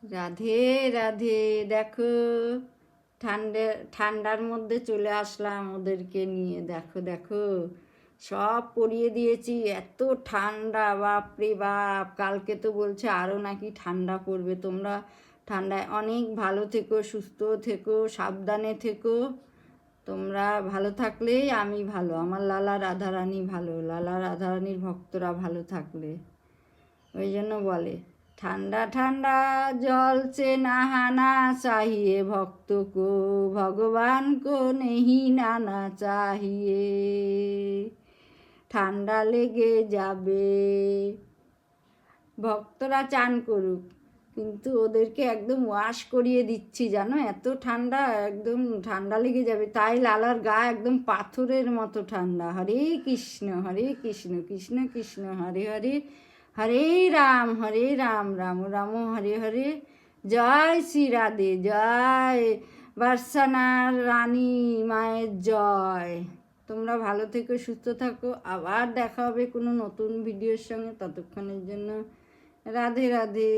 রাধে রাধে। দেখো ঠান্ডার মধ্যে চলে আসলাম ওদেরকে নিয়ে। দেখো দেখো সব পরিয়ে দিয়েছি, এত ঠান্ডা, বাপরে বাপ। কালকে তো বলছে আরও নাকি ঠান্ডা পড়বে। তোমরা ঠান্ডায় অনেক ভালো থেকো, সুস্থ থেকো, সাবধানে থেকো। তোমরা ভালো থাকলেই আমি ভালো, আমার লালা রাধারানী ভালো, লালা রাধারানীর ভক্তরা ভালো থাকলে। ওই জন্য বলে ঠান্ডা ঠান্ডা জলছে নাহানা চাহিয়ে ভক্ত কো, ভগবান কো নেহি নানা চাহিয়ে। ঠান্ডা লেগে যাবে, ভক্তরা চান করুক, কিন্তু ওদেরকে একদম ওয়াশ করিয়ে দিচ্ছি জানো, এত ঠান্ডা, একদম ঠান্ডা লেগে যাবে। তাই লালার গা একদম পাথরের মতো ঠান্ডা। হরে কৃষ্ণ কৃষ্ণ কৃষ্ণ হরে হরে, হরে রাম রাম রাম হরে হরে। জয় শ্রী রাধে, জয় বার্সানার রানী মায়ের জয়। তোমরা ভালো থেকো, সুস্থ থাকো। আবার দেখা হবে কোনো নতুন ভিডিওর সঙ্গে। ততক্ষণের জন্য রাধে রাধে।